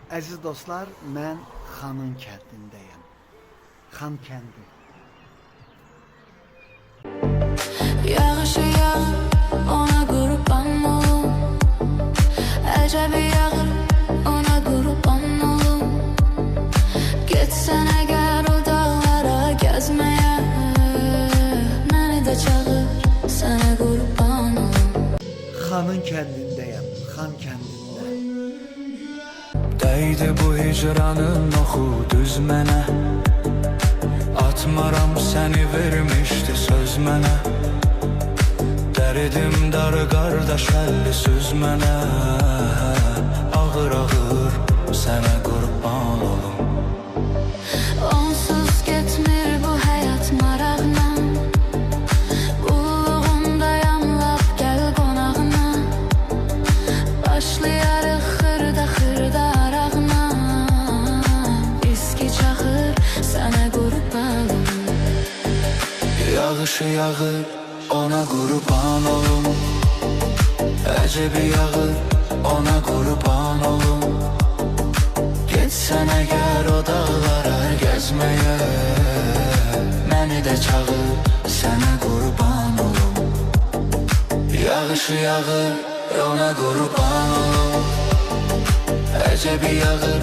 Əziz dostlar, mən Xanın kəndindəyəm. Xan kəndi. Yağışı yağır, ona qurban olum. Əcəbi yağır, ona qurban olum. Getsən əgər o dağlara gəzməyə, məni də çağır, sənə qurban olum. Xanın kəndindəyəm, Xan kəndində. Dəydi bu hicranın oxu düz mənə. Atmaram səni vermişdi söz mənə. Dərdim dar qardaş əlli söz mənə. Ağır ağır sənə qurban olum. Onsuz getmir bu həyat marağına. Qulluğundayam lap gəl qonağına. Başlayarıq xırda xırda arağına. İski çaxır sənə qurban olum. Yağışı yağır, ona qurban olum. Əcəbi yağır, ona qurban olum. Getsən əgər o dağlara gəzməyə, məni də çağır, sənə qurban olum. Yağışı yağır, ona qurban olum. Əcəbi yağır.